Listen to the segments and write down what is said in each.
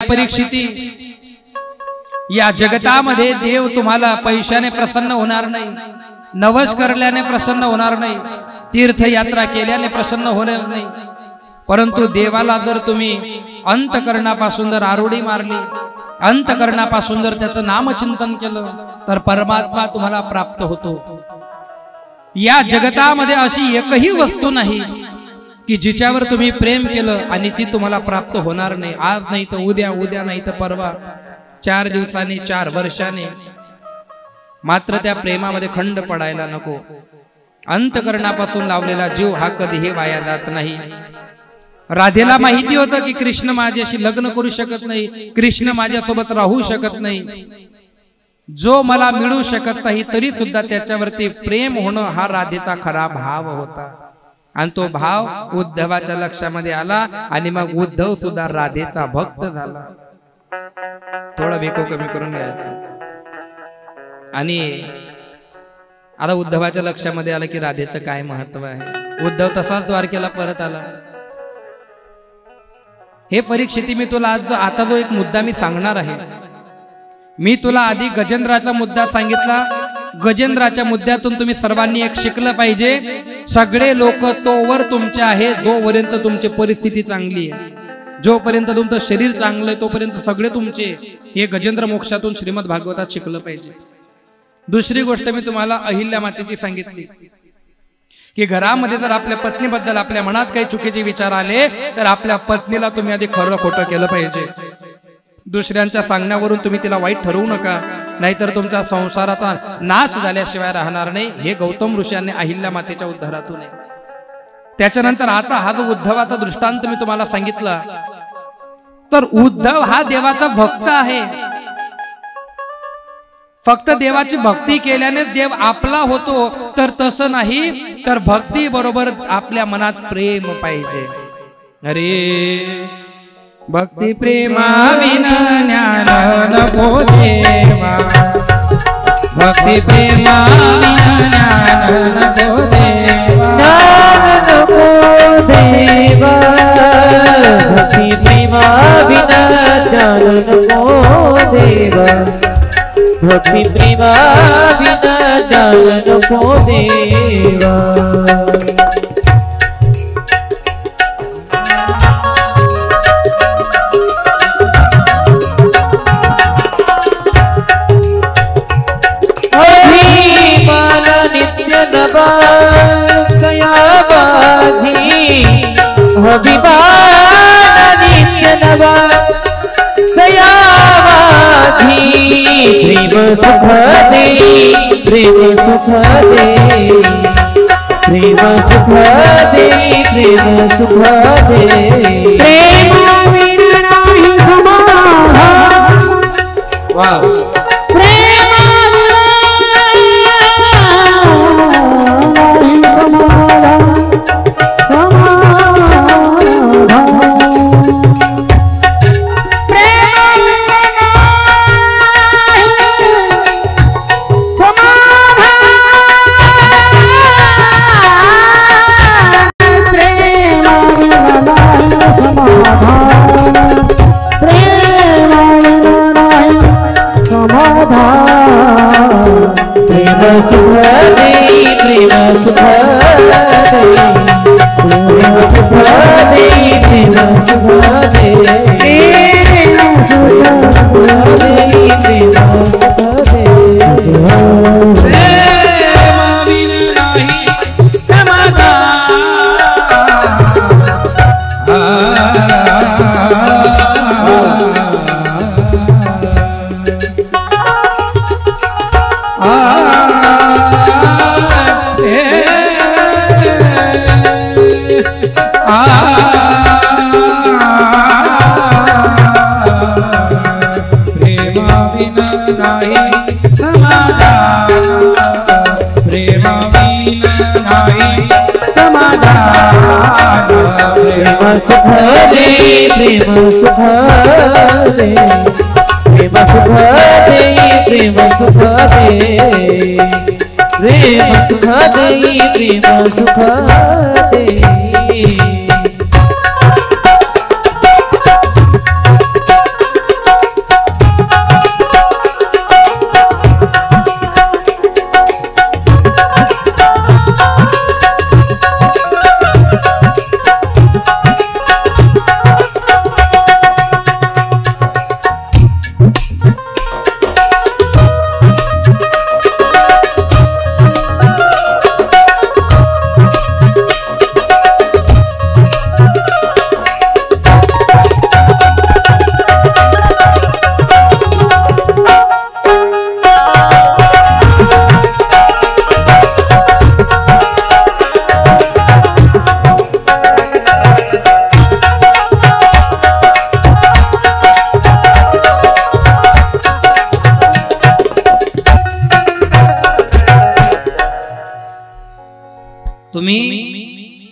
परीक्षिती, या जगतामध्ये देव तुम्हाला पैशाने प्रसन्न होणार नाही, नवस करल्याने प्रसन्न होणार नाही, तीर्थयात्रा केल्याने प्रसन्न होणार नाही, परंतु देवाला जर तुम्ही अंतकरणापासून जर आरोडी मारली, अंतकरणापासून जर त्याचं नामचिंतन केलं तर परमात्मा तुम्हाला प्राप्त होतो। या जगतामध्ये अशी एकही वस्तू नाही की जिच्यावर तुम्ही प्रेम केलं आणि ती तुम्हाला प्राप्त होणार नाही। आज नाही तर उद्या, उद्या नाही तर परवा, 4 दिवसांनी, 4 वर्षांनी, मात्र त्या प्रेमामध्ये खंड पडायला नको। अंतकरणापासून लावलेला जीव हा कधीही वाया जात नाही। राधेला माहिती होतं की कृष्ण माझ्याशी लग्न करू शकत नाही, कृष्ण माझ्यासोबत राहू शकत नाही, जो मला मिळू शकत नाही, तरी सुद्धा त्याच्यावरती प्रेम होणं हा राधेचा खरा भाव होता। आणि तो भाव उद्धवाच्या लक्षामध्ये आला आणि मग उद्धव सुद्धा राधेचा भक्त झाला। थोडं बेको कमी करून घ्यायचं। आणि आता उद्धवाच्या लक्षामध्ये आलं की राधेचं काय महत्व आहे। उद्धव तसाच द्वारकेला परत आला। हे परीक्षिती, मी तुला आज आता जो एक मुद्दा मी सांगणार आहे, मी तुला आधी गजेंद्राचा मुद्दा सांगितला। गजेंद्राच्या मुद्द्यातून तुम्ही सर्वांनी एक शिकलं पाहिजे, सगळे लोक तोवर तुमचे आहे जोपर्यंत तुमची परिस्थिती चांगली आहे, जोपर्यंत तुमचं शरीर चांगलं आहे तोपर्यंत सगळे तुमचे। हे गजेंद्र मोक्षातून श्रीमद भागवतात शिकलं पाहिजे। दुसरी गोष्ट मी तुम्हाला अहिल्या मातेची सांगितली की घरामध्ये जर आपल्या पत्नीबद्दल आपल्या मनात काही चुकीचे विचार आले तर आपल्या पत्नीला तुम्ही आधी खरं खोटं केलं पाहिजे। दुसऱ्यांच्या सांगण्यावरून तुम्ही तिला वाईट ठरवू नका, नाहीतर तुमच्या संसाराचा नाश झाल्याशिवाय राहणार नाही। हे गौतम ऋषींनी अहिल्या मातेच्या उद्धारातून आहे। त्याच्यानंतर आता हा जो उद्धवाचा दृष्टांत मी तुम्हाला सांगितला, तर उद्धव हा देवाचा भक्त आहे। फक्त देवाची भक्ती केल्याने देव आपला होतो तर तसं नाही, तर भक्ती बरोबर आपल्या मनात प्रेम पाहिजे। अरे भक्ती प्रेमा विना ज्ञान नको देवा, भक्ती प्रेमा विना ज्ञान नको देवा, ज्ञान नको देवा, भक्ती प्रेमा विना ज्ञान नको देवा, भक्ती प्रेमा विना ज्ञान नको देवा। नित्य नवा कया माझी, अभिमान नित्य नवा कया माझी, प्रेम सुख दे, प्रेम सुख दे, प्रेम सुख दे, प्रेम सुख दे, प्रेम विना नाही समाधान। वाव, प्रेम सुख दे, प्रेम सुख दे, प्रेम सुख दे, प्रेम सुख दे, प्रेम सुख दे।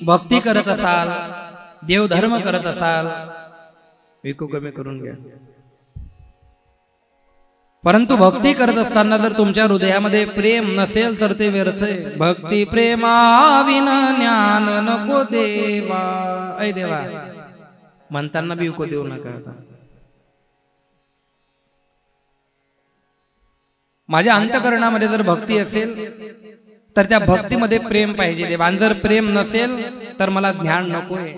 भक्ती करत असाल, देवधर्म करत असाल, विकू कमी करून घ्या. परंतु भक्ती करत असताना जर तुमच्या हृदयामध्ये प्रेम नसेल तर ते व्यर्थ आहे. भक्ती प्रेमाविन ज्ञान नको देवा. ऐ देवा म्हणताना बी विकू देऊ नका. माझ्या अंतःकरणामध्ये जर भक्ती असेल तर त्या भक्तीमध्ये प्रेम पाहिजे देवा. आणि जर प्रेम नसेल तर मला ज्ञान नकोय.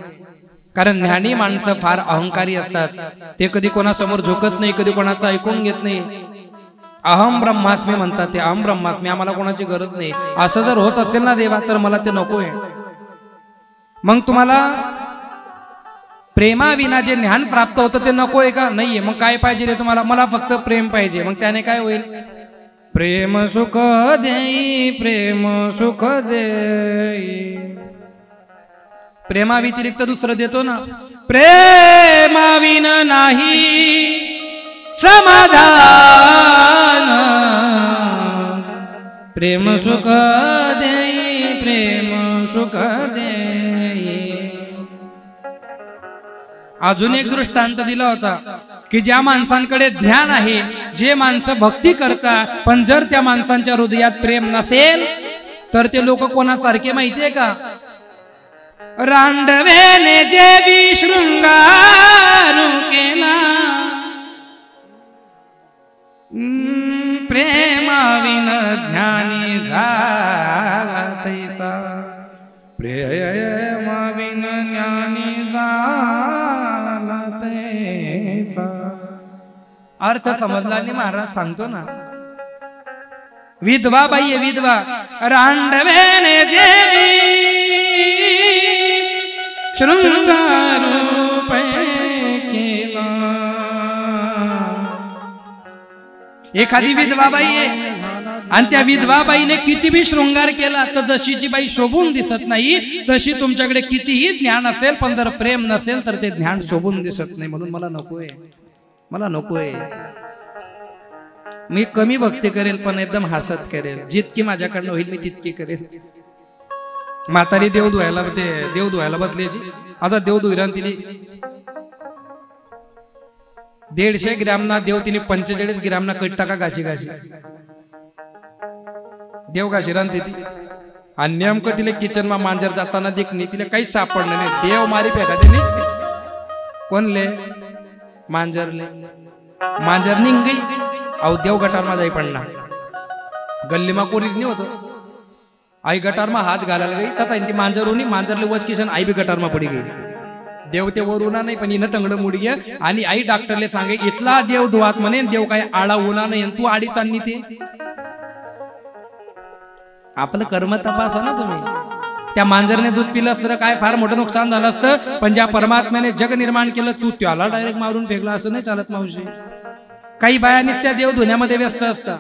कारण ज्ञानी माणसं फार अहंकारी असतात. ते कधी कोणासमोर झुकत नाही, कधी कोणाचं ऐकून घेत नाही. अहम ब्रह्मास्मी म्हणतात ते. अहम ब्रह्मास्मी, आम्हाला कोणाची गरज नाही. असं जर होत असेल ना देवा तर मला ते नकोय. मग तुम्हाला प्रेमाविना जे ज्ञान प्राप्त होतं ते नकोय का? नाहीये. मग काय पाहिजे रे तुम्हाला? मला फक्त प्रेम पाहिजे. मग त्याने काय होईल? प्रेम सुख देई, प्रेम सुख देई. प्रेमा व्यतिरिक्त दुसरं देतो ना. प्रेमाविन नाही समाधान, प्रेम सुख देई, प्रेम सुख देई. अजून एक दृष्टांत दिला होता की ज्या माणसांकडे ज्ञान आहे, जे माणसं भक्ती करतात, पण जर त्या माणसांच्या हृदयात प्रेम नसेल तर ते लोक कोणासारखे माहितीये का? रांडवेने जेवी शृंगार केला, प्रेमाविन ज्ञानी झाला तैसा, प्रेमाविन ज्ञानी झाला तैसा. अर्थ समजला नाही महाराज सांगतो ना. विधवा बाई आहे, विधवा. रांडवेने जेवी शृंगार केला. एखादी विधवा बाई आहे आणि त्या विधवा बाईने किती बी शृंगार केला तर जशीची बाई शोभून दिसत नाही, तशी तुमच्याकडे कितीही ज्ञान असेल पण जर प्रेम नसेल तर ते ज्ञान शोभून दिसत नाही. म्हणून मला नकोय, मला नकोय. मी कमी भक्ती करेल पण एकदम हसत करेल. जितकी माझ्याकडनं होईल मी तितकी करेल. म्हातारी देव धुवायला बसल्याची. आता देव धुईरान तिने 150 ग्रॅमना देव तिने 45 ग्रॅमना कट टाका गाची गाची देव गाशी रान तिथे. आणि नेमकं तिला किचन मा मांजर जाताना देखणे तिला काहीच सापडलं नाही. देव मारी फेका तिने. कोणले? मांजरले. मांजर निघ गई. अहो देव गटार मा जाई पडणार. गल्लीमा कोणीच नाही होतो. आई गटार मा हात घालायला गई तर ती मांजर होणी. मांजरले वच किशन आई बी गटार मा पडी गई. देव ते वर उन्हा नाही पण हिनं तंगड मुडी घ्या. आणि आई डॉक्टरले सांगे इथला देव धुवात म्हणे. देव काय आळा उन्हा नाही. तू आडी चालली ते. आपलं कर्म तपासा ना तुम्ही. त्या मांजरने दूध पिलं असतं काय फार मोठं नुकसान झालं असतं. पण ज्या परमात्म्याने जग निर्माण केलं तू त्याला डायरेक्ट मारून फेकला असं नाही चालत मावशी. काही बायांनी त्या देव धुण्यामध्ये व्यस्त असतात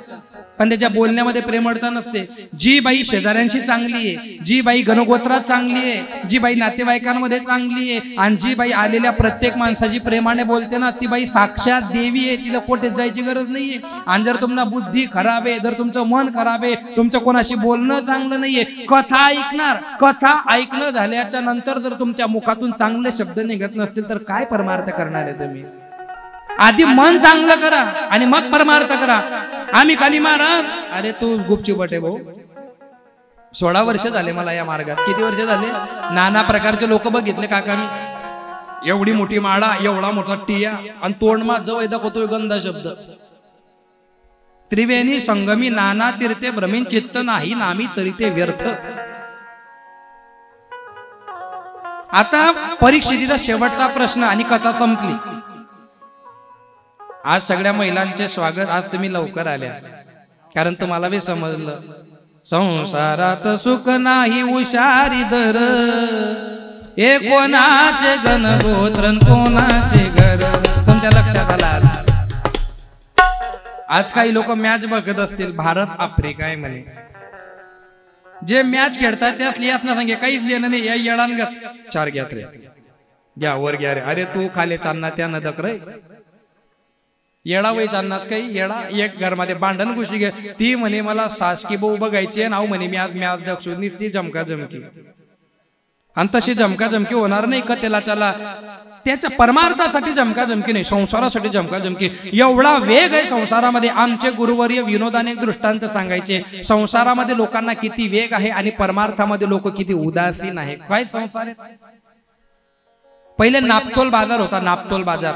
पण त्याच्या बोलण्यामध्ये प्रेमळता नसते. जी बाई शेजाऱ्यांशी चांगली आहे, जी बाई गणगोत्रात चांगली आहे, जी बाई नातेवाईकांमध्ये चांगली आहे आणि जी बाई आलेल्या प्रत्येक माणसाची प्रेमाने बोलते ना, ती बाई साक्षात देवी आहे. तिला कोठेच जायची गरज नाहीये. आणि जर तुम्हाला बुद्धी खराब आहे, जर तुमचं मन खराब आहे, तुमचं कोणाशी बोलणं चांगलं नाहीये, कथा ऐकणार. कथा ऐकणं झाल्याच्या नंतर जर तुमच्या मुखातून चांगले शब्द निघत नसतील तर काय परमार्थ करणार आहे तुम्ही? आधी मन चांगलं करा आणि मग परमार्थ करा. आम्ही खाली महाराज. अरे तू गुपचूप बटे भाऊ. 16 वर्ष झाले मला या मार्गात. किती वर्ष झाले? नाना प्रकारचे लोक बघितले काका मी. एवढी मोठी माळा, एवढा मोठा टिया आणि तोंड मा जवळ दाखवतोय गंधा शब्द. त्रिवेणी संगमी नाना तीर्थे भ्रमीन चित्त नाही नामी तरी ते व्यर्थ. आता परीक्षेचा शेवटचा प्रश्न आणि कथा संपली. आज सगळ्या महिलांचे स्वागत. आज तुम्ही लवकर आल्या कारण तुम्हाला बी समजलं संसारात सुख नाही हुशारी दर. हे कोणाचे जनगोत्र कोणाचे घर. तुमच्या लक्षात आला? आज काही लोक मॅच बघत असतील. भारत आफ्रिका आहे म्हणे. जे मॅच खेळतात त्या स्लियास ना सांगे काहीच लिहिलं नाही. या येडांगत 4 घ्या रे, घ्या वर घ्या रे. अरे तू खाली चालना त्या नदक रे. येडा वय चालणार काही येडा. एक घरमध्ये भांडण घुशी घे. ती म्हणे मला सासकी भाऊ बघायची नाव म्हणे मी आज मॅच दक्षु निसती जमका जमकी. आणि तशी जमकाजमकी होणार नाही का त्याला चला त्याच्या परमार्थासाठी जमकाजमकी नाही, संसारासाठी जमकाजमकी. एवढा वेग आहे संसारामध्ये. आमचे गुरुवर्य विनोदाने एक दृष्टांत सांगायचे, संसारामध्ये लोकांना किती वेग आहे आणि परमार्थामध्ये लोक किती उदासीन आहे. काय संसार आहे. पहिले नापतोल बाजार होता, नापतोल बाजार,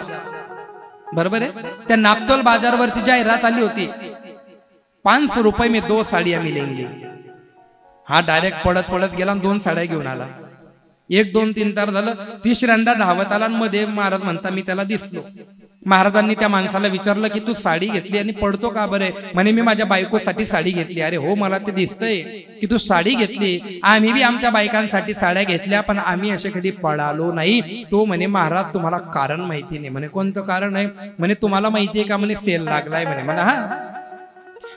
बरोबर आहे. त्या नापतोल बाजारवरती जाहिरात आली होती, 500 रुपये में 2 साड़ियां मिलेंगी. हा डायरेक्ट पडत पडत गेला, 2 साड्या घेऊन आला. 1 2 3 तार झालं, तिसऱ्यांदा धावत आला. मध्ये महाराज म्हणता मी त्याला दिसलो. महाराजांनी त्या माणसाला विचारलं की तू साडी घेतली आणि पडतो का बरे. म्हणे मी माझ्या बायकोसाठी साडी घेतली. अरे हो मला ते दिसतंय की तू साडी घेतली, आम्ही बी आमच्या बायकांसाठी साड्या घेतल्या पण आम्ही असे कधी पडालो नाही. तो म्हणे महाराज तुम्हाला कारण माहिती नाही. म्हणे कोणतं कारण आहे. म्हणे तुम्हाला माहिती आहे का. म्हणे सेल लागलाय. म्हणे मला हा.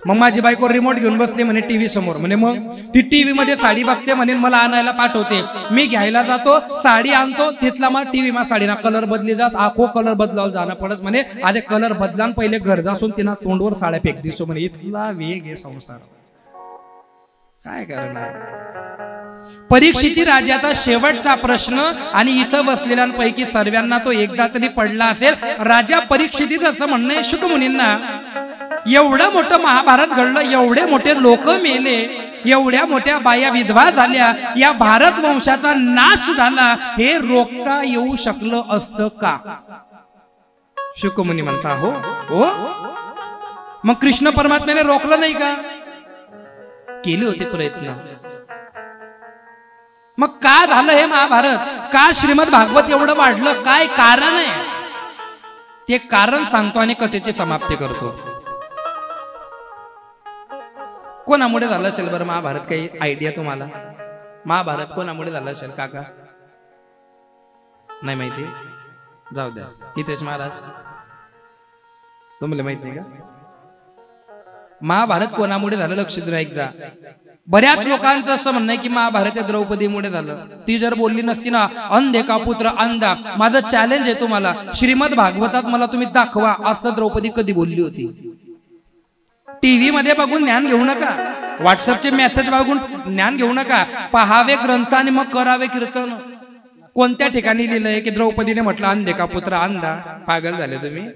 मग माझी बायको रिमोट घेऊन बसली म्हणे टीव्ही समोर. म्हणे मग ती टीव्ही मध्ये साडी बघते म्हणे मला आणायला पाठवते. मी घ्यायला जातो, साडी आणतो, तिथला मग टीव्ही मा साडीना कलर बदली जास, आखो कलर बदलाव जाणं पडस. म्हणे आधे कलर बदला पहिले घर जासून तिना तोंडवर साड्या फेक दिसो. म्हणे इथला वेग आहे संसार. काय करणार. परीक्षिती राजाचा शेवटचा प्रश्न आणि इथं बसलेल्यांपैकी सर्वांना तो एकदा तरी पडला असेल. राजा परीक्षितीचं असं म्हणणं आहे शुकमुनींना, एवढं मोठं महाभारत घडलं, एवढे मोठे लोक मेले, एवढ्या मोठ्या बाया विधवा झाल्या, या भारत वंशाचा नाश झाला, हे रोखता येऊ शकलं असतं का. शुकमुनी म्हणता हो हो. मग कृष्ण परमात्म्याने रोखलं नाही का. केले होते प्रयत्न. मग का झालं हे महाभारत. का श्रीमद भागवत एवढं वाढलं. काय कारण आहे ते कारण सांगतो आणि कथेची समाप्ती करतो. कोणामुळे झालं असेल बरं महाभारत. काही आयडिया तुम्हाला. महाभारत कोणामुळे झालं असेल काका. नाही माहिती. जाऊ द्या. हितेश महाराज तुम्हाला माहित नाही का महाभारत कोणामुळे झालं. लक्ष द्या एकदा. बऱ्याच लोकांचं असं म्हणणं आहे की महाभारत द्रौपदीमुळे झालं. ती जर बोलली नसती ना अंधे का पुत्र अंधा. माझं चॅलेंज आहे तुम्हाला, श्रीमद भागवतात मला तुम्ही दाखवा असं द्रौपदी कधी बोलली होती. टीव्ही मध्ये बघून ज्ञान घेऊ नका, व्हॉट्सअपचे मेसेज बघून ज्ञान घेऊ नका. पहावे ग्रंथ आणि मग करावे कीर्तन. कोणत्या ठिकाणी लिहिलंय की द्रौपदीने म्हटलं अंधे का पुत्र अंधा. पागल झाले तुम्ही.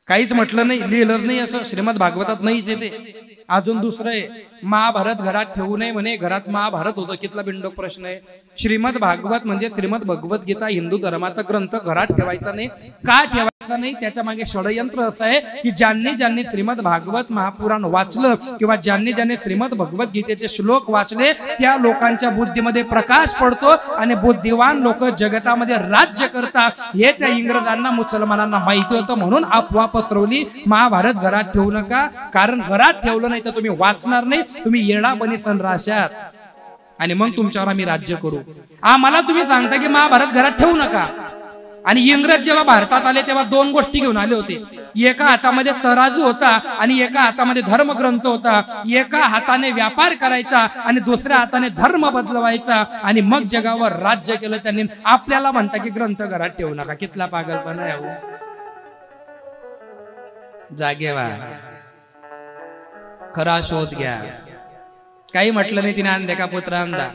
काहीच म्हटलं नाही, लिहिलंच नाही असं. श्रीमद भागवतात नाहीच येते. अजून दुसरं आहे, महाभारत घरात ठेवू नये म्हणे. घरात महाभारत होतं कितला बिंडोक प्रश्न आहे. श्रीमद भागवत म्हणजे श्रीमद भगवद्गीता हिंदू धर्माचा ग्रंथ घरात ठेवायचा नाही. का ठेवायचा नाही त्याच्या मागे षडयंत्र असं आहे की ज्यांनी श्रीमद भागवत महापुराण वाचलं किंवा ज्यांनी श्रीमद भगवद्गीतेचे श्लोक वाचले त्या लोकांच्या बुद्धीमध्ये प्रकाश पडतो आणि बुद्धिवान लोक जगतामध्ये राज्य करतात. हे त्या इंग्रजांना मुसलमानांना माहिती होतं म्हणून अफवा पसरवली. महाभारत घरात ठेवू नका, कारण घरात ठेवलं नाही तर तुम्ही वाचणार नाही. तुम्ही येडा बनी संराशात आणि मग तुमच्यावर आम्ही राज्य करू. आम्हाला तुम्ही सांगता की महाभारत घरात ठेवू नका. आणि इंग्रज जेव्हा भारतात आले तेव्हा 2 गोष्टी घेऊन आले होते. एका हातामध्ये तराजू होता आणि एका हातामध्ये धर्मग्रंथ होता. एका हाताने व्यापार करायचा आणि दुसऱ्या हाताने धर्म बदलवायचा आणि मग जगावर राज्य केलं त्यांनी. आपल्याला म्हणता की ग्रंथ घरात ठेवू नका. कितला पागलपणा आहे. जागे व्हा, खरा शोध घ्या. काही म्हटलं नाही तिने अंधे का पुत्र अंधा.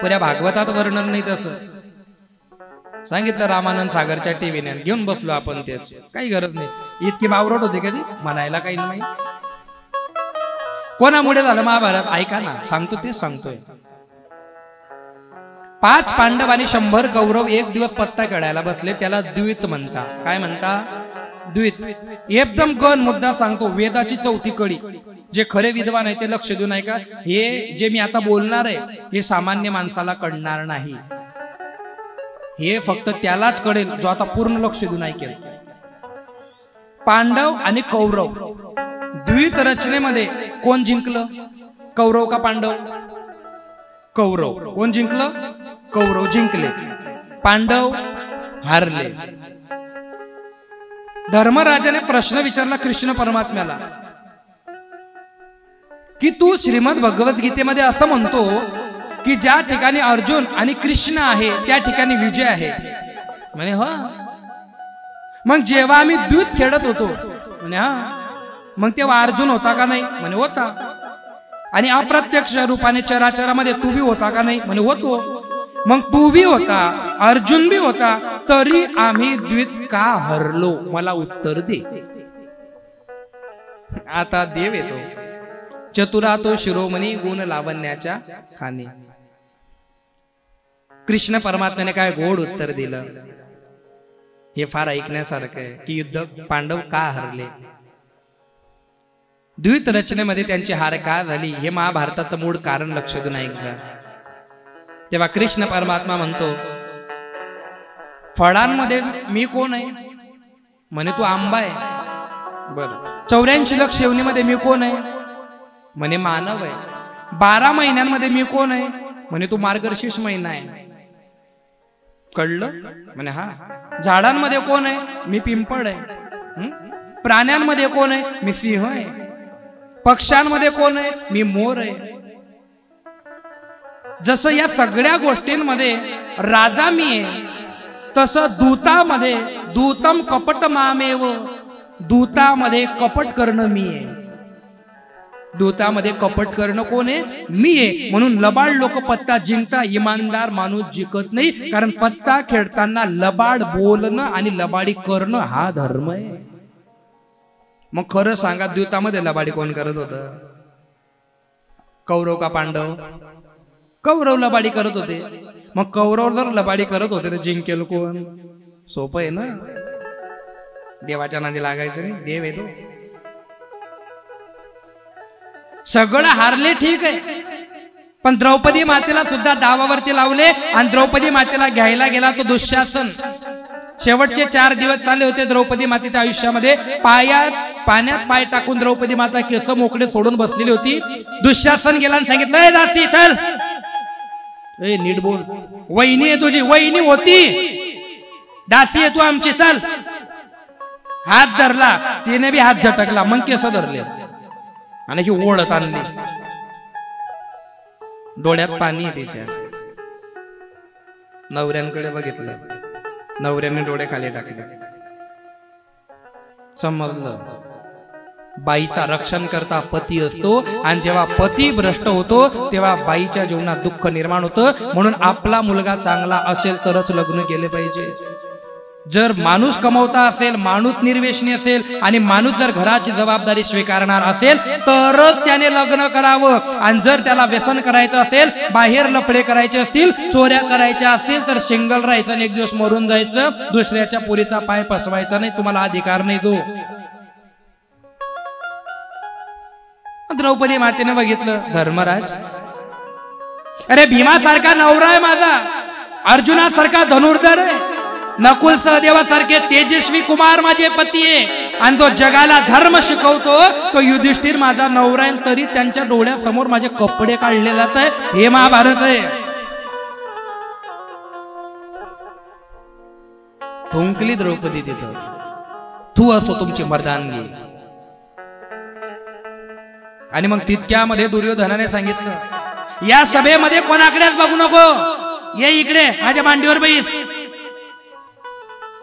पुऱ्या भागवतात वर्णन नाही तसं सांगितलं. रामानंद सागरच्या टीव्हीने घेऊन बसलो आपण. तेच काही गरज नाही. इतकी बावरट होती कधी म्हणायला काही नाही. कोणामुळे झालं महाभारत ऐका ना, सांगतो तेच सांगतोय. 5 पांडव आणि 100 कौरव एक दिवस पत्ता खेळायला बसले. त्याला द्वित म्हणता. काय म्हणता. द्वित. एकदम गण मुद्दा सांगतो. वेदाची 4थी कडी. जे खरे विद्वान आहे ते लक्ष देऊन ऐका. हे जे मी आता बोलणार आहे हे सामान्य माणसाला कळणार नाही. हे फक्त त्यालाच कळेल जो आता पूर्ण लक्ष देऊन ऐकेल. पांडव आणि कौरव द्वित रचनेमध्ये कोण जिंकलं. कौरव का पांडव. कौरव. कोण जिंकलं. कौरव जिंकले, पांडव हारले. धर्मराजाने प्रश्न विचारला कृष्ण परमात्म्याला की तू श्रीमद भगवद्गीतेमध्ये असं म्हणतो की ज्या ठिकाणी अर्जुन आणि कृष्ण आहे त्या ठिकाणी विजय आहे. म्हणे हो. मग जेव्हा आम्ही द्यूत खेळत होतो म्हणे हा, मग तेव्हा अर्जुन होता का नाही. म्हणे होता. आणि अप्रत्यक्ष रूपाने चराचरामध्ये तू बी होता का नाही. म्हणे होतो. मग तू बी होता, अर्जुन बी होता, तरी आम्ही द्वित का हरलो? मला उत्तर दे. आता देव येतो. चतुरा तो शिरोमणी गुण लावण्याच्या खाणी. कृष्ण परमात्म्याने काय गोड उत्तर दिलं, हे फार ऐकण्यासारखं आहे की युद्ध पांडव का हरले, द्वित रचनेमध्ये त्यांची हार का झाली, हे महाभारताचं मूळ कारण लक्ष देऊन ऐकलं. तेव्हा कृष्ण परमात्मा म्हणतो, फळांमध्ये मी कोण आहे? म्हणे तू आंबा आहे. बर. 84 लाख शेवणीमध्ये मी कोण आहे? म्हणे मानव आहे. 12 महिन्यांमध्ये मी कोण आहे? म्हणे तू मार्गशीर्ष महिना आहे. कळलं? म्हणे हा. झाडांमध्ये कोण आहे? मी पिंपळ आहे. प्राण्यांमध्ये कोण आहे? मी सिंह आहे. पक्ष्यांमध्ये कोण आहे? मी मोर आहे. जसं या सगळ्या गोष्टींमध्ये राजा मी आहे, तसं दूतामध्ये दूतम कपट मामेव, दूतामध्ये कपट करणं मी आहे. दूतामध्ये कपट करणं कोण आहे? मी आहे. म्हणून लबाड लोक पत्ता जिंकता, इमानदार माणूस जिंकत नाही. कारण पत्ता खेळताना लबाड बोलणं आणि लबाडी करणं हा धर्म आहे. मग खरं सांगा, द्यूतामध्ये लबाडी कोण करत होत? कौरव का पांडव? कौरव लबाडी करत होते. मग कौरव जर लबाडी करत होते तर जिंकेल कोण? सोपं आहे ना. देवाच्या नादी लागायचं नाही. देव आहे तो. सगळं हारले ठीक आहे, पण द्रौपदी मातेला सुद्धा दावावरती लावले आणि द्रौपदी मातेला घ्यायला गेला तो दुःशासन. शेवटचे 4 दिवस चालले होते द्रौपदी मातेच्या आयुष्यामध्ये. पाण्यात पाय टाकून द्रौपदी माता केस मोकळे सोडून बसलेली होती. दुःशासन गेला आणि सांगितलं, ए दासी चल, ए नीट बोल, वहिनी आहे तुझी. वहिनी होती, दासी आहे तू आमची, चल. हात धरला, तिने बी हात झटकला, मग केस धरले आणि ही ओढत आणली. डोळ्यात पाणी आहे तिच्या. नवऱ्यांकडे बघितलं, नवऱ्याने डोळे खाली टाकले. समजलं, बाईचा रक्षण करता पती असतो, आणि जेव्हा पती भ्रष्ट होतो तेव्हा बाईच्या जीवनात दुःख निर्माण होतं. म्हणून आपला मुलगा चांगला असेल तरच लग्न केले पाहिजे. जर माणूस कमवता असेल, माणूस निर्वेशनी असेल आणि माणूस जर घराची जबाबदारी स्वीकारणार असेल तरच त्याने लग्न करावं. आणि जर त्याला व्यसन करायचं असेल, बाहेर लफडे करायचे असतील, चोऱ्या करायच्या असतील, तर सिंगल राहायचं आणि एक दिवस मरून जायचं. दुसऱ्याच्या पोरीचा पाय पसवायचा नाही. तुम्हाला अधिकार नाही तो. द्रौपदी मातेने बघितलं, धर्मराज, अरे भीमासारखा नवरा आहे माझा, अर्जुनासारखा धनुर्धर आहे, नकुल सहदेवासारखे तेजस्वी कुमार माझे पती आहे, आणि जो जगाला धर्म शिकवतो तो युधिष्ठिर माझा नवरा आहे, तरी त्यांच्या डोळ्यासमोर माझे कपडे काढले जात आहे. हे महाभारत आहे. थुंकली द्रौपदी तिथं. तू असो तुमची मर्दानगी. आणि मग तितक्यामध्ये दुर्योधनाने सांगितलं, या सभेमध्ये कोणाकडेच बघू नको, ये इकडे माझ्या मांडीवर बैस.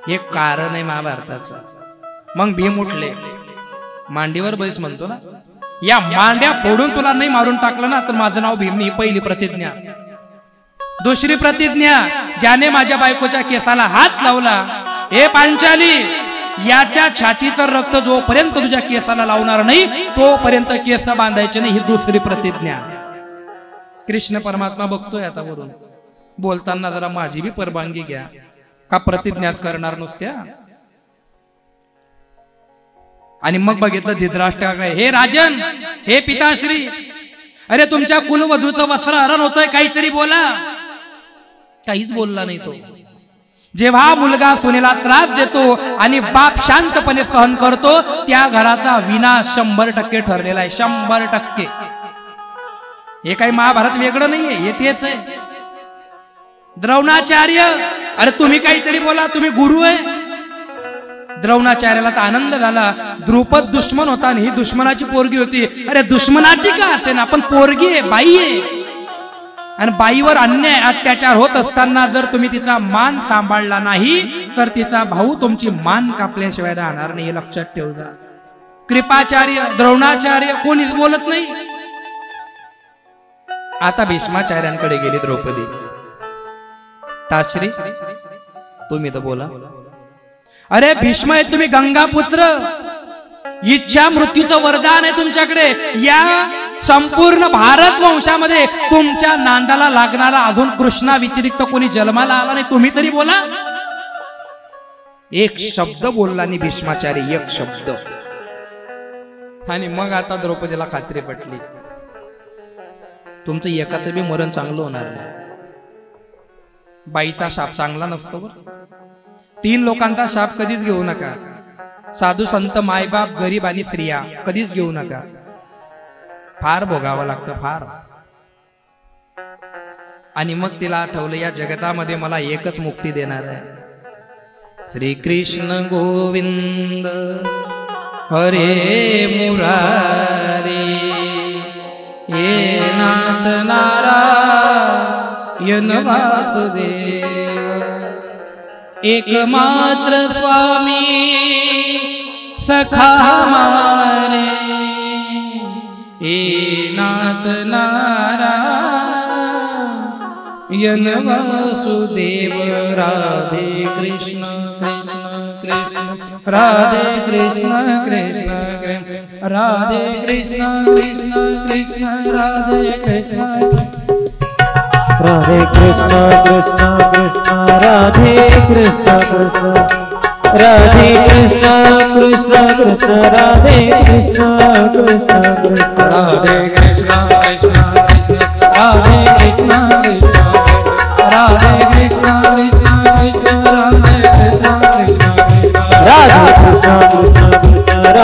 हे कारण आहे महाभारताचं. मग भीम उठले, मांडीवर बैस म्हणतो ना, या मांड्या फोडून तुला नाही मारून टाकलं ना तर माझं नाव भीम नाही. पहिली प्रतिज्ञा. दुसरी प्रतिज्ञा, ज्याने माझ्या बायकोच्या केसाला हात लावला, हे पांचाली, याच्या छातीचं रक्त जोपर्यंत तुझ्या केसाला लावणार नाही तोपर्यंत केस बांधायचे नाही. ही दुसरी प्रतिज्ञा. कृष्ण परमात्मा बघतोय आता वरून, बोलताना जरा माझी बी परवानगी घ्या, का प्रतिज्ञाच करणार नुसत्या. आणि मग बघितलं धृतराष्ट्राकडे, हे राजन, हे पिताश्री, अरे तुमच्या कुलवधूचं वस्त्र हरण होतंय, काहीतरी बोला. काहीच बोलला नाही तो. जेव्हा मुलगा सुनेला त्रास देतो आणि बाप शांतपणे सहन करतो, त्या घराचा विनाश 100% ठरलेला आहे. 100%. हे काही महाभारत वेगळं नाहीये, हे तेच आहे. द्रोणाचार्य, अरे तुम्ही काहीतरी बोला, तुम्ही गुरु आहे. द्रोणाचार्याला तर आनंद झाला. द्रुपद दुश्मन होता आणि ही दुश्मनाची पोरगी होती. अरे दुश्मनाची का असे ना, पण पोरगी आहे, बाई आहे. आणि बाईवर अन्याय अत्याचार होत असताना जर तुम्ही तिचा मान सांभाळला नाही तर तिचा भाऊ तुमची मान कापल्याशिवाय राहणार नाही. हे लक्षात ठेवजा. कृपाचार्य, द्रोणाचार्य कोणीच बोलत नाही. आता भीष्माचार्यांकडे गेली द्रौपदी. ताश्री तुम्ही तर बोला. अरे भीष्म आहे तुम्ही गंगापुत्र, इच्छा मृत्यूचं वरदान आहे तुमच्याकडे. या संपूर्ण भारत वंशामध्ये तुमच्या नांदाला लागणारा अजून कृष्णा व्यतिरिक्त कोणी जन्माला आला नाही, तुम्ही तरी बोला. एक शब्द बोलला नाही भीष्माचार्य, एक शब्द. आणि मग आता द्रौपदीला खात्री पटली, तुमचं एकाचं बी मरण चांगलं होणार नाही. बाईचा शाप चांगला नसतो बरं. 3 लोकांचा शाप कधीच घेऊ नका. साधू संत मायबाप गरीब आणि स्त्रिया कधीच घेऊ नका. फार भोगावं लागतं फार. आणि मग तिला आठवलं या जगतामध्ये मला एकच मुक्ती देणार आहे. श्री कृष्ण गोविंद हरे मुरारी ये नाथ नारायण वासुदेव एकमात्र स्वामी सखा हमारे हे नाथ नारायण वासुदेव. राधे कृष्ण कृष्ण कृष्ण राधे कृष्ण कृष्ण कृष्ण राधे कृष्ण कृष्ण कृष्ण राधे कृष्ण राधे कृष्ण कृष्ण कृष्ण राधे कृष्ण कृष्ण राधे कृष्ण कृष्ण कृष्ण राधे कृष्ण कृष्ण कृष्ण राधे कृष्ण कृष्ण कृष्ण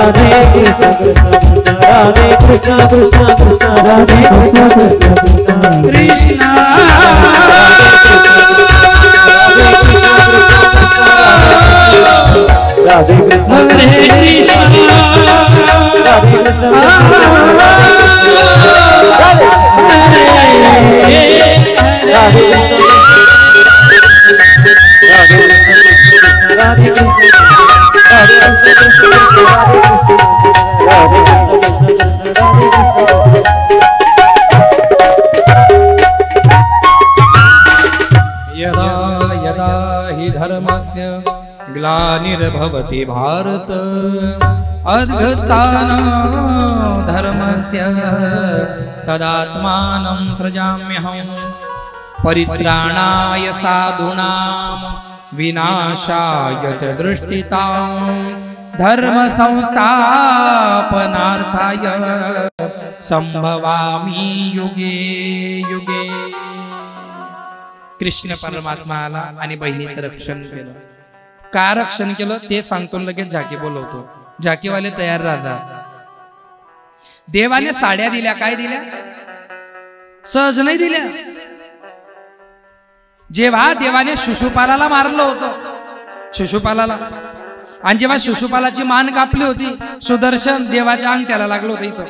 राधे कृष्ण कृष्ण राधे कृष्ण कृष्ण कृष्ण राधे कृष्ण कृष्ण राधे कृष्ण कृष्ण कृष्ण राधे कृष्ण कृष्ण राधे कृष्ण कृष्ण कृष्ण राधे कृष्ण कृष्ण कृष्ण राधे कृष्ण हरे कृष्ण राधे कृष्ण यदा यदा हि धर्मस्य ग्लानिर्भवति भारत अद्भुतानां धर्मस्य तदात्मानं सृजाम्यहं परित्राणाय साधूनां विनाशाय च दृष्टितां धर्म संस्थापनार्थाय संभवामि युगे युगे. कृष्ण परमात्मा आला आणि बहिणीचं रक्षण केलं. का रक्षण केलं ते सांगतो, लगेच झाकी बोलवतो. झाकीवाले तयार राहतात. देवाने साड्या दिल्या, काय दिल्या? सहज नाही दिल्या. जेव्हा देवाने शिशुपालाला मारलं होतं, शिशुपालाला, आणि जेव्हा शिशुपालाची मान कापली होती, सुदर्शन देवाच्या अंगठ्याला लागलं होतं. इथं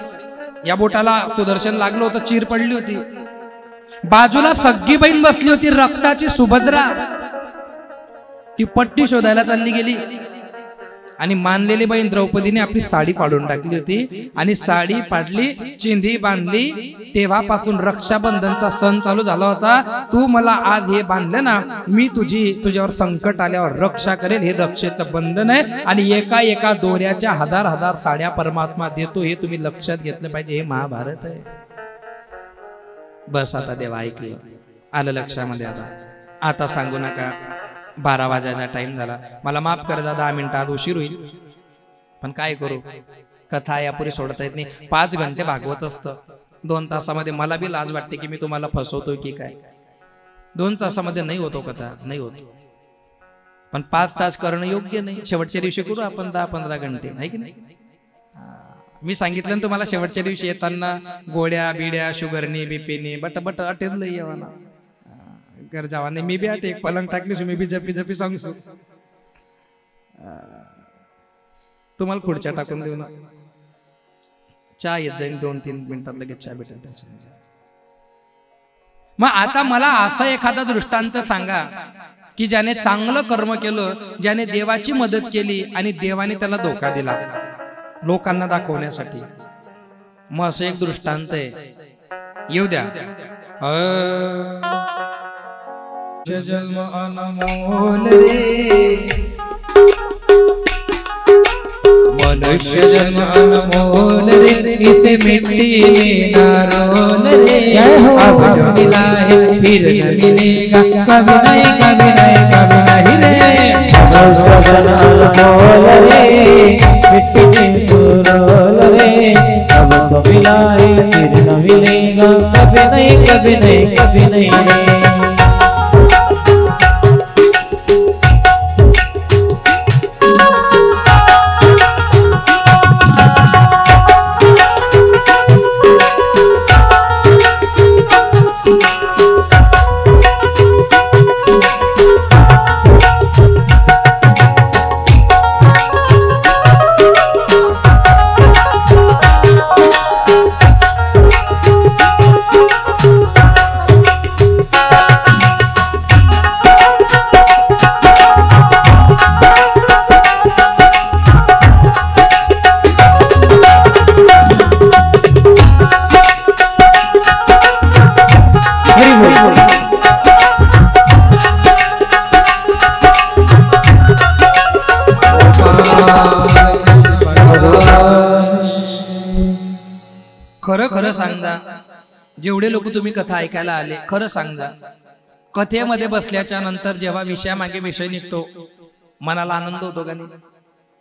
या बोटाला सुदर्शन लागलं होतं, चीर पडली होती. बाजूला सगळी बहीण बसली होती रक्ताची सुभद्रा, ती पट्टी शोधायला चालली गेली. आणि मानलेली बहीण द्रौपदीने आपली साडी फाडून टाकली होती आणि साडी फाडली, चिंधी बांधली. तेव्हापासून रक्षाबंधनचा सण चालू झाला होता. तू मला आज हे बांधलं ना, मी तुझ्यावर संकट आल्यावर रक्षा करेल, हे रक्षेचं बंधन आहे. आणि एका एका दोऱ्याच्या 1000 साड्या परमात्मा देतो, हे तुम्ही लक्षात घेतलं पाहिजे. हे महाभारत आहे. बस आता देवा ऐकलं, आलं लक्षामध्ये. आता सांगू नका 12 वाजायचा टाइम झाला. मला माफ कर जा, 10 मिनिटात उशीर होईल, पण काय करू, कथा यापुढे सोडता येत नाही. 5 घंटे भागवत असतं. 2 तासामध्ये मला बी लाज वाटते की मी तुम्हाला फसवतोय की काय. 2 तासामध्ये नाही होतो कथा, नाही होतो. पण 5 तास करणं योग्य नाही. शेवटच्या दिवशी करू आपण 10-15 घंटे, नाही की नाही. मी सांगितलं तुम्हाला शेवटच्या दिवशी येताना गोळ्या बिड्या शुगरनी बीपीनी बट अटेल येवाना घर जावाने. मी बी आटे एक पलंग टाकली, मी बी जपी जपी सांगू तुम्हाला खुर्च्या टाकून देऊ ना. चहा येत जाईल 2-3 मिनिटात, लगेच चहा भेटेल. मग आता मला असा एखादा दृष्टांत सांगा की ज्याने चांगलं कर्म केलं, ज्याने देवाची मदत केली आणि देवाने त्याला धोका दिला लोकांना दाखवण्यासाठी. मग असं एक दृष्टांत आहे, येऊ द्या. जन्म अनमोल रे, मनुष्य जन्म अनमोल रे, इसे मिट्टी में ना रोल रे। अब जो मिला है फिर न मिलेगा, कभी नहीं कभी नहीं कभी नहीं रे। मनुष्य जन्म अनमोल रे, मिट्टी में तू रोल रे। अब तो मिला है फिर न मिलेगा, कभी नहीं कभी नहीं कभी नहीं रे। खरं खरं सांगा, जेवढे लोक तुम्ही कथा ऐकायला आले, खरं सांगा, कथेमध्ये बसल्याच्या नंतर जेव्हा विषयामागे विषय निघतो, मनाला आनंद होतो का नाही?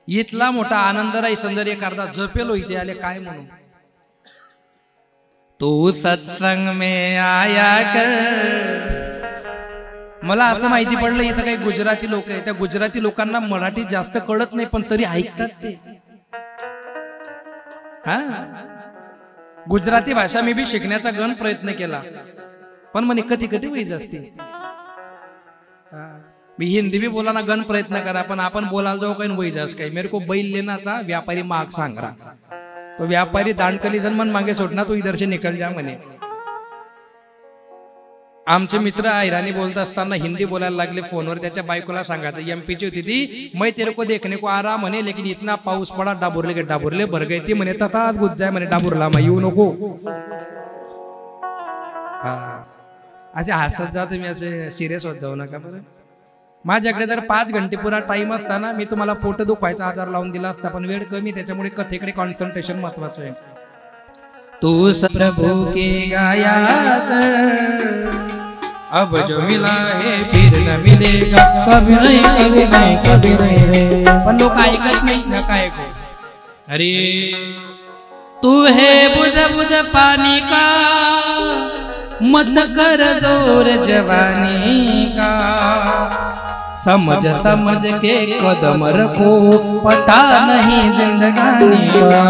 इथला मोठा आनंद राही सुंदर एक अर्धा जपेलो इथे आले काय म्हणून, तू सत्संग में आया कर। मला असं माहिती पडलं इथं काही गुजराती लोक आहे, त्या गुजराती लोकांना मराठी जास्त कळत नाही, पण तरी ऐकतात ते। हा, गुजराती भाषा मी बी शिकण्याचा गण प्रयत्न केला, पण म्हणे कधी कधी वैज असते। मी हिंदी भी बोला ना, गण प्रयत्न करा, पण आपण बोलायला जाऊ काही वैजास काही। मेरे को बैल लेना था, व्यापारी माग सांग रहा, तो व्यापारी दांडकली जन मन मागे सोडना, तो इधर से निकल जा म्हणे। आमचे मित्र ऐरानी बोलत असताना हिंदी बोलायला लागले फोनवर, त्याच्या बायकोला सांगायचं, एमपी ची होती ती, मैं तेरे को देखने को आ रहा म्हणे, लेकिन इतना पाऊस पडा, डाबुरले के डाबुरले भर गए ती म्हणे, तथा गुज जाय म्हणे डाबुरला, मग येऊ नको। हा, असे हसत जा तुम्ही, असे सिरियस होत जाऊ नका बरं। माझ्याकडे जर 5 घंटे पुरा टाइम असताना मी तुम्हाला पोट दुखायचा आजार लावून दिला असता, पण वेळ कमी, त्याच्यामुळे कथेकडे कॉन्सन्ट्रेशन महत्वाचं आहे। तू प्रभु के गाया कर, अब जो मिला है फिर न मिलेगा, कभी नहीं कभी नहीं कभी नहीं रे। पण लोक ऐकत नाही ना, काय को अरे तू है बुध बुध पानी का, मत कर जोर जवानी का, समझ समझ के कदम रखो, पता नहीं जिंदगानी का,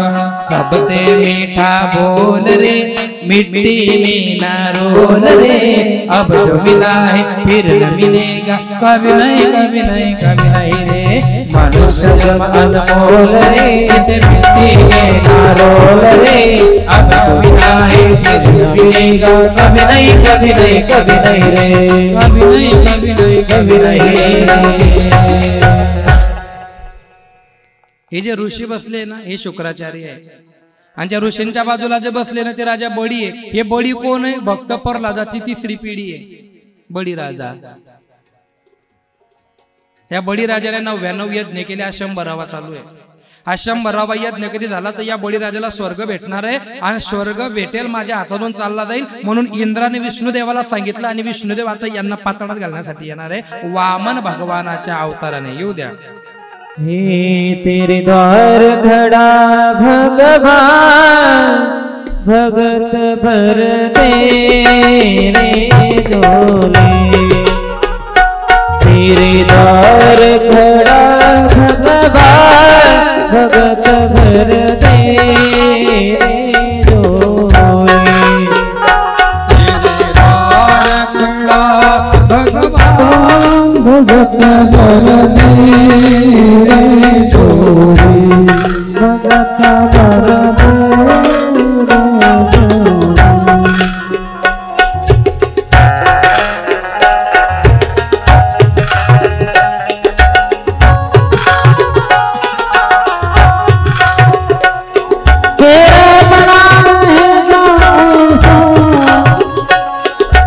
सबसे मीठा बोल रे, मिट्टी में ना रोल रे। अब जो मिला है फिर न मिलेगा, कभी नहीं कभी नहीं कभी नहीं रे। मनुष्य जन्म अनमोल रे, इसे मिट्टी में ना रोल रे। अब जो मिला है फिर न मिलेगा, कभी नहीं कभी नहीं कभी नहीं रे, कभी नहीं कभी नहीं कभी नहीं रे। हे जे ऋषी बसले ना, हे शुक्राचार्य आहे, आणि त्या ऋषींच्या बाजूला जे बसले ना ते राजा बडी आहे। हे बडी कोण आहे? भक्त प्रल्हादाची तिसरी पिढी आहे, बडी राजा। या बडी राजाने 99 यज्ञ केले, 100वा चालू आहे। 100वा यज्ञ कधी झाला तर या बडी राजाला स्वर्ग भेटणार आहे, आणि स्वर्ग भेटेल माझ्या हातातून चालला जाईल, म्हणून इंद्राने विष्णुदेवाला सांगितलं, आणि विष्णुदेव आता यांना पाताळात घालण्यासाठी येणार आहे, वामन भगवानाच्या अवताराने। येऊ द्या। हे तेरे द्वार खड़ा भगवान, भगत भर तेरे डोले। तेरे द्वार खड़ा भगवान, भगत भर तेरे डोले। तेरे द्वार खड़ा भगवान, भगत भर तेरे डोले, भगत भर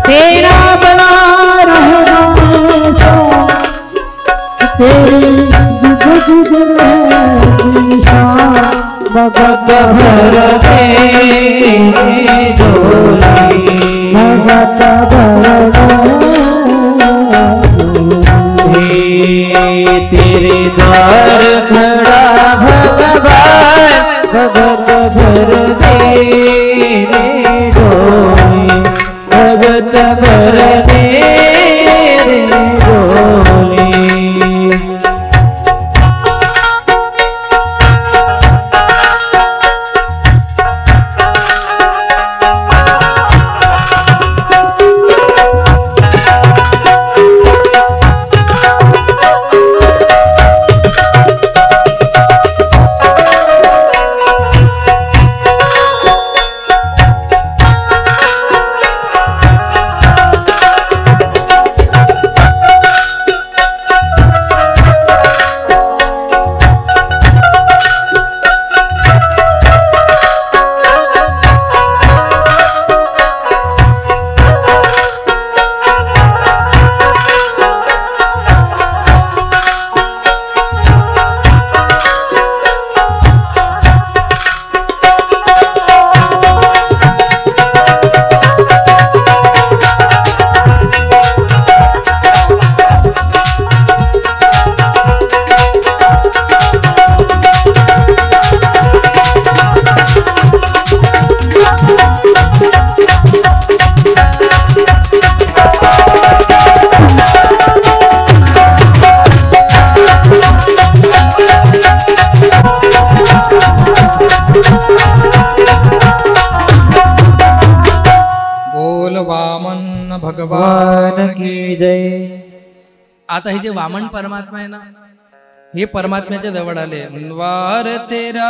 तेरा बना रहना भगत भरते डोली भगत भरते तेरे द्वार खड़ा भगवान भगत भरते डोली भगत भरते डोली भगवान की जय। आता हे जे वामन परमात्मा आहे ना, हे परमात्म्याच्या जवळ आले। द्वार तेरा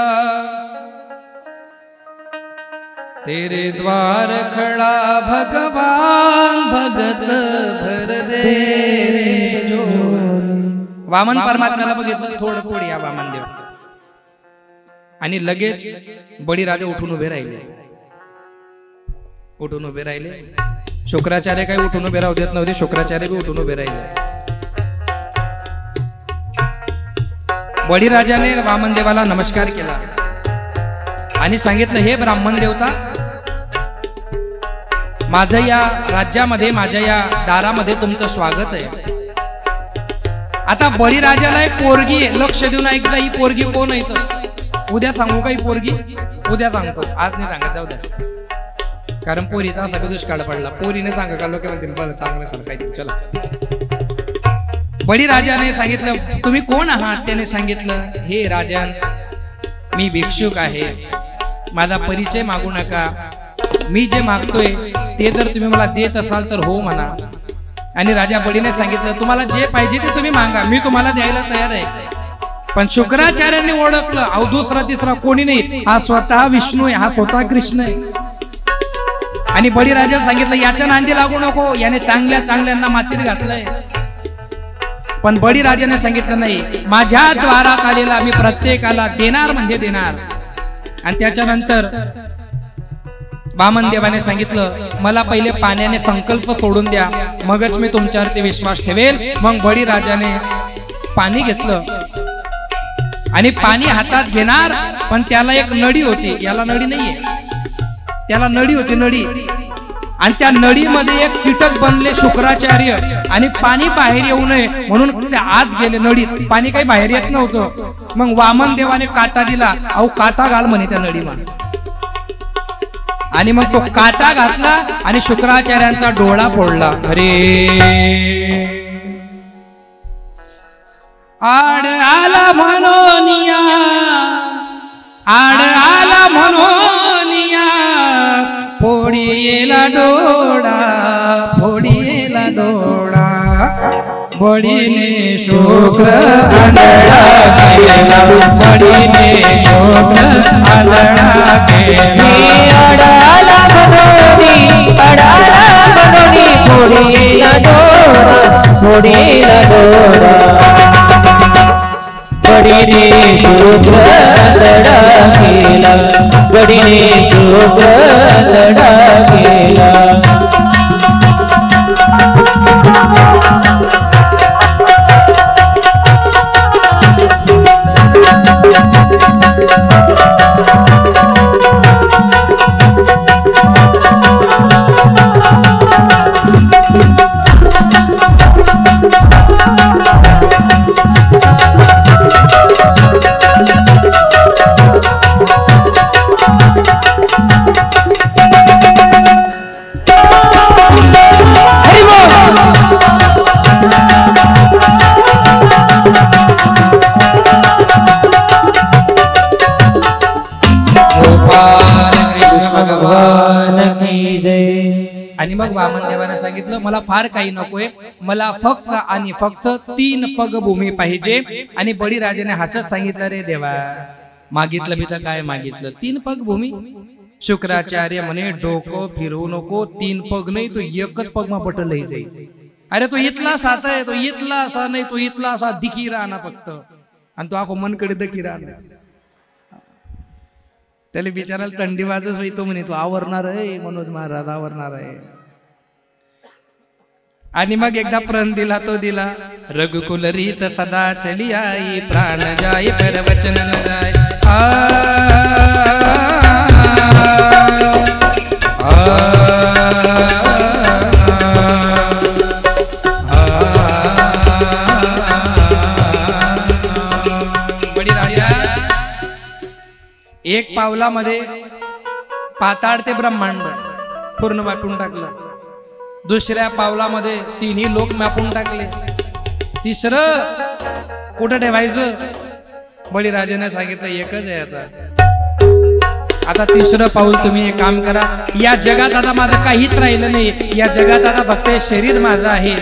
तेरे द्वार खड़ा भगवान भगत भर दे जो। वामन परमात्म्याला बघितलं थोडं थोडी या वामन देव, आणि लगेच बळीराजा उठून उभे राहिले। उठून उभे राहिले, शुक्राचार्य काही उठून उभे राहू देत नव्हते, शुक्राचार्य बी उठून उभे राहिले। बळीराजाने वामन देवाला नमस्कार केला आणि सांगितलं, हे ब्राह्मण देवता, माझं या राज्यामध्ये, माझ्या या दारामध्ये तुमचं स्वागत आहे। आता बळीराजाला एक पोरगी आहे, लक्ष देऊन ऐकता, ही पोरगी कोण आहे तर उद्या सांगू का? ही पोरगी उद्या सांगतो, आज नाही सांगत, जाऊ द्या, कारण पोरीचा असा दुष्काळ पडला, पोरीने सांगा का लोक म्हणतील बरं चांगलं सांगायचं। चला, बळीराजाने सांगितलं, तुम्ही कोण आहात? त्याने सांगितलं, हे राजन, मी भिक्षुक आहे, माझा परिचय मागू नका, मी जे मागतोय ते जर तुम्ही मला देत असाल तर हो म्हणा। आणि राजा बळीने सांगितलं, तुम्हाला जे पाहिजे ते तुम्ही मागा, मी तुम्हाला द्यायला तयार आहे। पण शुक्राचार्यांनी ओळखलं, अहो दुसरा तिसरा कोणी नाही, हा स्वतः विष्णू आहे, हा स्वतः कृष्ण आहे। आणि बळीराजा सांगितलं, याच्या नांदी लागू नको, याने चांगल्या चांगल्यांना मातीत घातलंय। पण बळीराजाने सांगितलं, नाही, माझ्या द्वारात आलेला मी प्रत्येकाला देणार म्हणजे देणार। आणि त्याच्यानंतर वामन देवाने सांगितलं, मला पहिले पाण्याने संकल्प सोडून द्या, मगच मी तुमच्यावरती विश्वास ठेवेल। मग बळीराजाने पाणी घेतलं आणि पाणी हातात घेणार, पण त्याला एक नळी होती, याला नळी नाहीये, त्याला नळी होती, नळी, आणि त्या नळीमध्ये एक कीटक बनले शुक्राचार्य, आणि पाणी बाहेर येऊ नये म्हणून ते आत गेले नळीत, पाणी काही बाहेर येत नव्हतं। मग वामन देवाने काटा दिला, अहो काटा घाल म्हणे त्या नळीमध्ये, आणि मग तो काटा घातला आणि शुक्राचार्यांचा डोळा फोडला। अरे आड आला म्हणोनिया, आड आला म्हणोनिया, फोडीला डोळा, फोडीला डोळा, बळीने शुक्र आंधळा केला, बळीने शुक्र आंधळा केला। अडाला मनोनी, अडाला मनोनी, फोडीला डोळा, फोडीला डोळा, बळीने शुक्र आंधळा केला, बळीने शुक्र आंधळा केला। आणि मग वामनदेवाने सांगितलं मला फार काही नकोय, मला फक्त आणि फक्त 3 पग भूमी पाहिजे. आणि बळीराजाने हसत सांगितलं रे देवा मागितलं मी तर काय मागितलं, 3 पग भूमी. शुक्राचार्य म्हणे डोकं फिरवू नको, 3 पग नाही तो एकच पग मा बटल जाईल. अरे तो इथला साचा आहे, तो इथला असा नाही, तो इथला असा दिकी राहणार फक्त, आणि तो आखो मनकडे दकी राहणार. त्याला बिचाराला थंडी वाजच होई, तो म्हणे तो आवरणार आहे मनोज महाराज आवरणार आहे. आणि मग एकदा प्रण दिला तो दिला. रघुकुल रीत सदा चली आई, प्राण जाय पर वचन न जाय. एक पावलामध्ये पाताळ ते ब्रह्मांड पूर्ण व्यापून टाकलं. दुसऱ्या पावलामध्ये 3 लोक व्यापून टाकले. तिसरं कुठं ठेवायचं, बळीराजाने सांगितलं एकच आहे आता 3रं पाऊल तुम्ही एक काम करा. या जगात आता माझं काहीच राहिलं नाही, या जगात आता फक्त हे शरीर माझं आहे.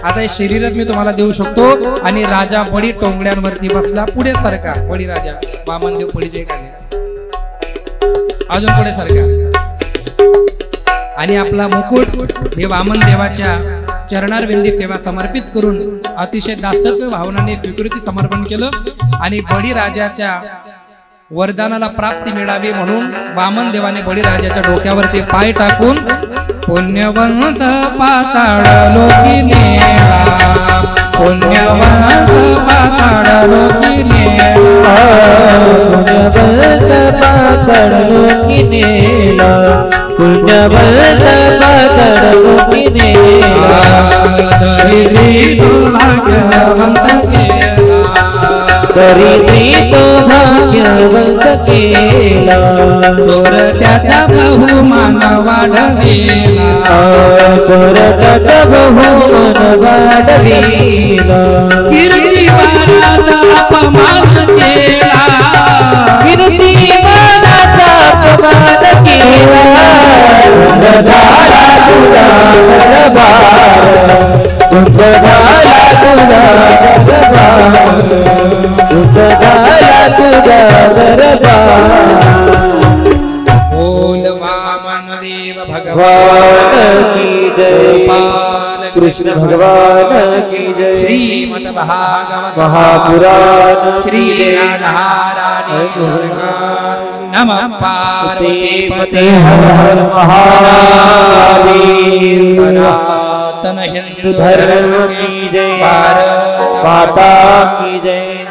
आता हे शरीरच मी तुम्हाला देऊ शकतो. आणि राजा बळी टोंगड्यांवरती बसला. पुढे सरका बळी राजा, वामनदेव पुढे जे अजून पुढे सरका. आणि आपला मुकुट हे वामनदेवाच्या चरणारविंदी सेवा समर्पित करून अतिशय दासत्व भावनाने स्वीकृती समर्पण केलं. आणि बळीराजाच्या वरदानाला प्राप्ती मिळावी म्हणून वामनदेवाने बळीराजाच्या डोक्यावरती पाय टाकून पुण्यवंत पाताळ लोकी नेला, पुण्यवंत पाताळ लोकी नेला, पुण्यवंत पाताळ लोकी नेला, पुण्यवंत पाताळ लोकी नेला. दरिद्री तो भाग्यवंत केला, दरिद्री तो भाग्यवंत केला. चोरट्याचा बहुमान वाढविला, चोरट्याचा बहुमान वाढविला. कीर्तिमानाचा अपमान केला, कीर्तिमानाचा अपमान केला. झाला तुझा दरबार, झाला तुझा दरबार, झाला तुझा दरबार. बोल वामनदेव भगवान की जय, कृष्ण भगवान की जय. श्रीमद भागवत महापुराण श्री राधारानी सरकार. नमः पार्वती पते हर हर महादेव. सनातन हिंदू धर्म की जय, भारत माता की जय.